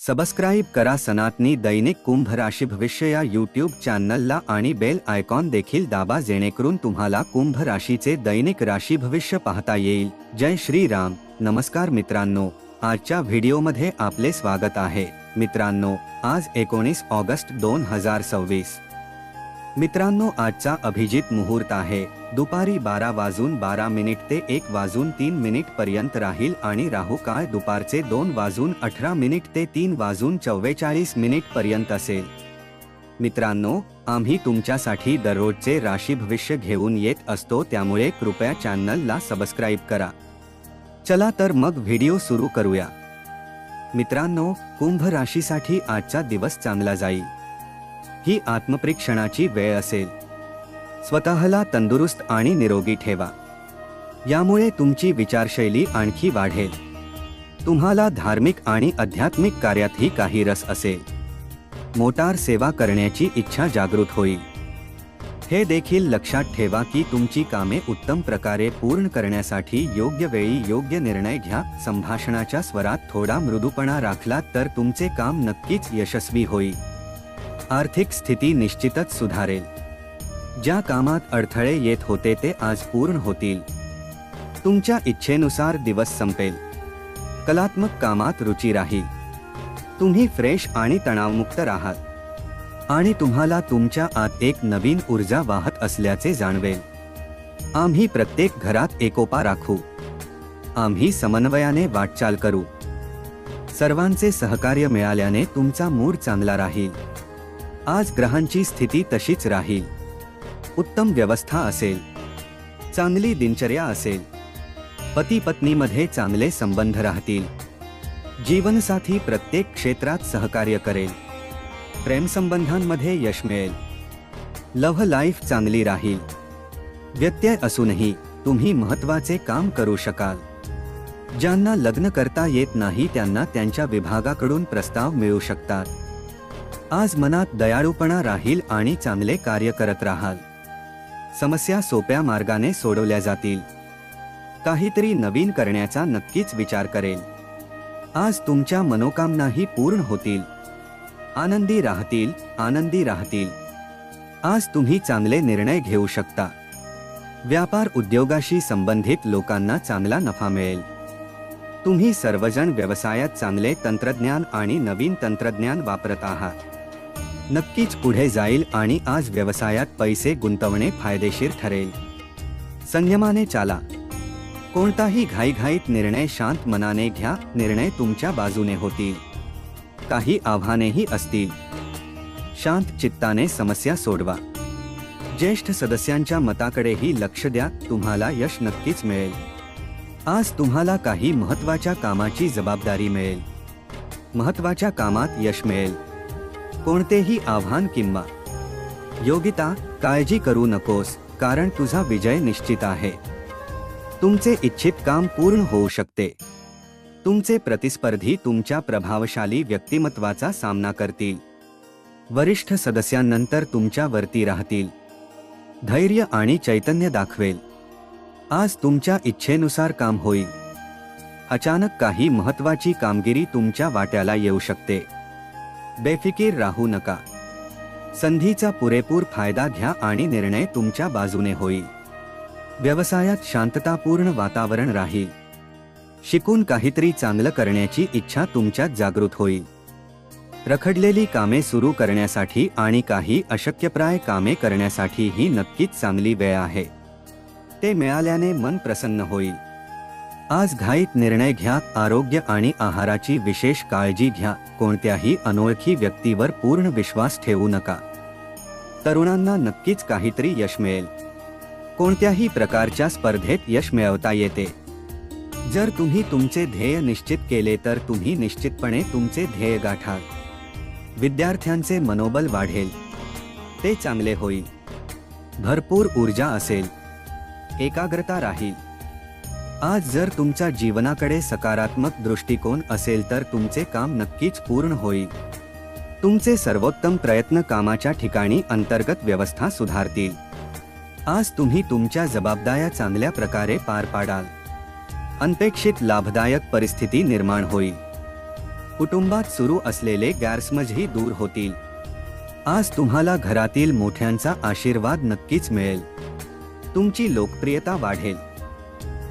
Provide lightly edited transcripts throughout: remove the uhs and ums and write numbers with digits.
Subscribe करा सनातनी दैनिक कुंभ राशी भविष्य या यूट्यूब चॅनलला आणि बेल आयकॉन देखील दाबा जेणेकरून तुम्हाला कुंभ राशीचे दैनिक राशी भविष्य पाहता येईल। जय श्री राम। नमस्कार मित्रांनो, आजच्या व्हिडिओमध्ये आपले स्वागत आहे। मित्रांनो, आज 19 ऑगस्ट 2026। मित्रांनो, आजचा अभिजित मुहूर्त आहे दुपारी 12:12 ते 1:03 पर्यंत राहील आणि राहू काळ दुपारचे 2:18 ते 3:44 पर्यंत असेल। मित्रांनो, आम्ही तुमच्यासाठी दररोजचे राशी भविष्य घेऊन येत असतो, त्यामुळे कृपया चॅनलला सबस्क्राईब करा। चला तर मग व्हिडिओ सुरू करूया। मित्रांनो, कुंभ राशीसाठी आजचा दिवस चांगला जाईल। ही आत्मपरीक्षणाची वेळ असेल। स्वतःला तंदुरुस्त आणि निरोगी ठेवा, यामुळे तुमची विचारशैली आणखी वाढेल। तुम्हाला धार्मिक आणि आध्यात्मिक कार्यातही काही रस असेल। मोटार सेवा करण्याची इच्छा जागृत होईल। हे देखील लक्षात ठेवा की तुमची कामे उत्तम प्रकारे पूर्ण करण्यासाठी योग्य वेळी योग्य निर्णय घ्या। संभाषणाच्या स्वरात थोडा मृदूपणा राखलात तर तुमचे काम नक्कीच यशस्वी होईल। आर्थिक स्थिती निश्चितच सुधारेल। ज्या कामात अडथळे येत होते ते आज पूर्ण होतील। तुमच्या इच्छेनुसार दिवस संपेल। कलात्मक कामात रुची राहील। तुम्ही फ्रेश आणि तणावमुक्त राहाल आणि तुम्हाला तुमच्या आत एक नवीन ऊर्जा वाहत असल्याचे जाणवेल। आम्ही प्रत्येक घरात एकोपा राखू। आम्ही समन्वयाने वाटचाल करू। सर्वांचे सहकार्य मिळाल्याने तुमचा मूड चांगला राहील। आज ग्रहांची स्थिती तशीच राहील। उत्तम व्यवस्था असेल। चांगली दिनचर्या असेल। पती पत्नीमध्ये चांगले संबंध राहतील। जीवनसाथी प्रत्येक क्षेत्रात सहकार्य करेल। प्रेमसंबंधांमध्ये यश मिळेल। लव्ह लाईफ चांगली राहील। व्यत्यय असूनही तुम्ही महत्त्वाचे काम करू शकाल। ज्यांना लग्न करता येत नाही त्यांना त्यांच्या विभागाकडून प्रस्ताव मिळू शकतात। आज मनात दयाळूपणा राहील आणि चांगले कार्य करत राहाल। समस्या सोप्या मार्गाने सोडवल्या जातील। काहीतरी नवीन करण्याचा नक्कीच विचार करेल। आज तुमच्या मनोकामनाही पूर्ण होतील। आनंदी राहतील। आज तुम्ही चांगले निर्णय घेऊ शकता। व्यापार उद्योगाशी संबंधित लोकांना चांगला नफा मिळेल। तुम्ही सर्वजण व्यवसायात चांगले तंत्रज्ञान आणि नवीन तंत्रज्ञान वापरत आहात। नक्कीच पुढे जाईल आणि आज व्यवसायात पैसे गुंतवणे फायदेशीर ठरेल। संयमाने चाला। कोणताही घाईघाईत निर्णय शांत मनाने घ्या। निर्णय तुमच्या बाजूने होतील। काही आव्हानेही असतील। शांत चित्ताने समस्या सोडवा। ज्येष्ठ सदस्यांच्या मताकडेही लक्ष द्या। तुम्हाला यश नक्कीच मिळेल। आज तुम्हाला काही महत्त्वाच्या कामाची जबाबदारी मिळेल। महत्त्वाच्या कामात यश मिळेल। कोणतेही आव्हान किंवा योग्यता काळजी करू नकोस, कारण तुझा विजय निश्चित आहे। तुमचे इच्छित काम पूर्ण होऊ शकते। तुमचे प्रतिस्पर्धी तुमच्या प्रभावशाली व्यक्तिमत्वाचा सामना करतील। वरिष्ठ सदस्यांनंतर तुमच्या वरती राहतील। धैर्य आणि चैतन्य दाखवेल। आज तुमच्या इच्छेनुसार काम होईल। अचानक काही महत्त्वाची कामगिरी तुमच्या वाट्याला येऊ शकते। बेफिकीर राहू नका। संधीचा पुरेपूर फायदा घ्या आणि निर्णय तुमच्या बाजूने होईल। व्यवसायात शांततापूर्ण वातावरण राहील। शिकून काहीतरी चांगलं करण्याची इच्छा तुमच्यात जागृत होईल। रखडलेली कामे सुरू करण्यासाठी आणि काही अशक्यप्राय कामे करण्यासाठी ही नक्कीच चांगली वेळ आहे। ते मिळाल्याने मन प्रसन्न होईल। आज घाईत निर्णय घ्या। आरोग्य आणि आहाराची विशेष काळजी घ्या। कोणत्याही अनोळखी व्यक्तीवर पूर्ण विश्वास ठेवू नका। तरुणांना नक्कीच काहीतरी यश मिळेल। कोणत्याही प्रकारच्या स्पर्धेत यश मिळवता येते। जर तुम्ही तुमचे ध्येय निश्चित केले तर तुम्ही निश्चितपणे तुमचे ध्येय गाठाल। विद्यार्थ्यांचे मनोबल वाढेल। ते चांगले होईल। भरपूर ऊर्जा असेल। एकाग्रता राहील। आज जर तुमच्या जीवनाकडे सकारात्मक दृष्टिकोन असेल तर तुमचे काम नक्कीच पूर्ण होईल। तुमचे सर्वोत्तम प्रयत्न कामाच्या ठिकाणी अंतर्गत व्यवस्था सुधारतील। आज तुम्ही तुमच्या जबाबदाऱ्या चांगल्या प्रकारे पार पाडाल। अनपेक्षित लाभदायक परिस्थिती निर्माण होईल। कुटुंबात सुरू असलेले गैरसमजही दूर होतील. आज तुम्हाला घरातील मोठ्यांचा आशीर्वाद नक्कीच मिळेल. तुमची लोकप्रियता वाढेल.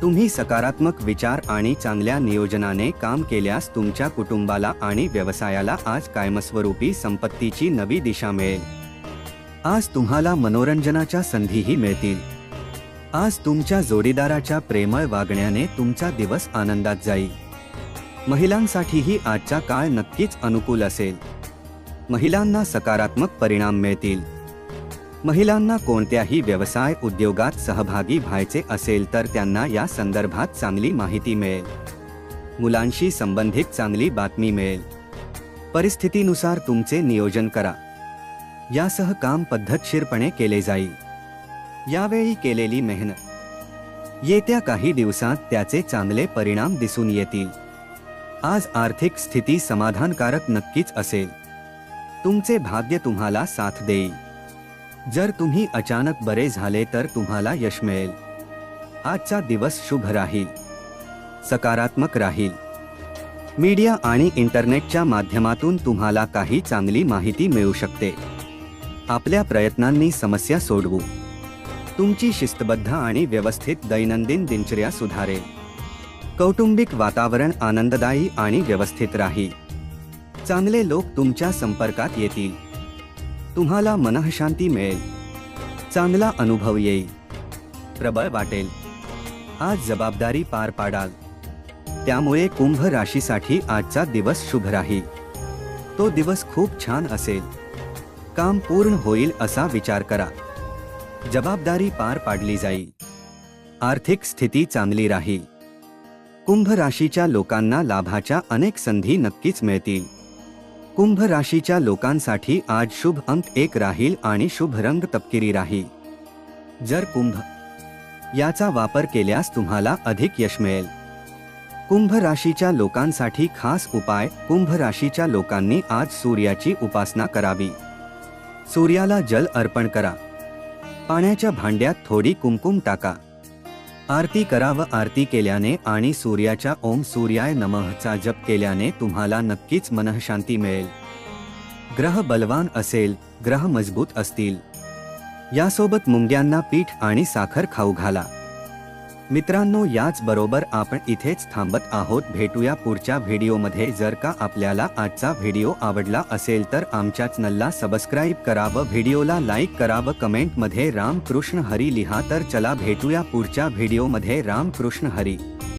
तुम्ही सकारात्मक विचार आणि चांगल्या नियोजनाने काम केल्यास तुमच्या कुटुंबाला आणि व्यवसायाला आज कायमस्वरूपी संपत्तीची नवी दिशा मिळेल. आज तुम्हाला मनोरंजनाच्या संधीही मिळतील. आज तुमच्या जोडीदाराच्या प्रेमळ वागण्याने तुमचा दिवस आनंदात जाईल. महिलांसाठीही आजचा काळ नक्कीच अनुकूल असेल. महिलांना सकारात्मक परिणाम मिळतील. महिलांना कोणत्याही व्यवसाय उद्योगात सहभागी व्हायचे असेल तर त्यांना या संदर्भात चांगली माहिती मिळेल. मुलांशी संबंधित चांगली बातमी मिळेल. परिस्थितीनुसार तुमचे नियोजन करा. यासह काम पद्धतशीरपणे केले जाईल. यावेळी केलेली मेहनत येत्या काही दिवसांत त्याचे चांगले परिणाम दिसून येतील. आज आर्थिक स्थिती समाधानकारक नक्कीच असेल. तुमचे भाग्य तुम्हाला साथ देईल. जर तुम्ही अचानक बरे झाले तर तुम्हाला यश मिळेल. आजचा दिवस शुभ राहील. सकारात्मक राहील. मीडिया आणि इंटरनेटच्या माध्यमातून तुम्हाला काही चांगली माहिती मिळू शकते. आपल्या प्रयत्नांनी समस्या सोडवू. तुमची शिस्तबद्ध आणि व्यवस्थित दैनंदिन दिनचर्या सुधारेल. कौटुंबिक वातावरण आनंददायी आणि व्यवस्थित राहील. चांगले लोक तुमच्या संपर्कात येतील. तुम्हाला मनःशांती मिळेल. चांगला अनुभव येईल. प्रबळ वाटेल. आज जबाबदारी पार पाडाल. त्यामुळे कुंभ राशीसाठी आजचा दिवस शुभ राहील. तो दिवस खूप छान असेल. काम पूर्ण होईल असा विचार करा. जबाबदारी पार पाडली जाईल. आर्थिक स्थिती चांगली राहील. कुंभ राशीच्या लोकांना लाभाच्या अनेक संधी नक्कीच मिळतील. कुंभ राशीच्या लोकांसाठी आज शुभ अंक 1 राहील आणि शुभ रंग तपकिरी राहील. जर कुंभ याचा वापर केल्यास तुम्हाला अधिक यश मिळेल. कुंभ राशीच्या लोकांसाठी खास उपाय. कुंभ राशीच्या लोकांनी आज सूर्याची उपासना करावी. सूर्याला जल अर्पण करा. पाण्याच्या भांड्यात थोडी कुंकुम टाका. आरती करा व आरती केल्याने आणि सूर्याच्या ओम सूर्याय नमःचा जप केल्याने तुम्हाला नक्कीच मनःशांती मिळेल. ग्रह बलवान असेल. ग्रह मजबूत असतील. यासोबत मुंग्यांना पीठ आणि साखर खाऊ घाला. मित्रांनो, याच बरोबर आपण इथेच थांबत आहोत. भेटूया पुढच्या व्हिडिओमध्ये. जर का आपल्याला आजचा व्हिडिओ आवडला असेल तर आमच्या चॅनलला सबस्क्राईब करा व व्हिडिओला लाईक करा व कमेंटमध्ये राम कृष्ण हरी लिहा. तर चला भेटूया पुढच्या व्हिडिओमध्ये. राम कृष्ण हरी.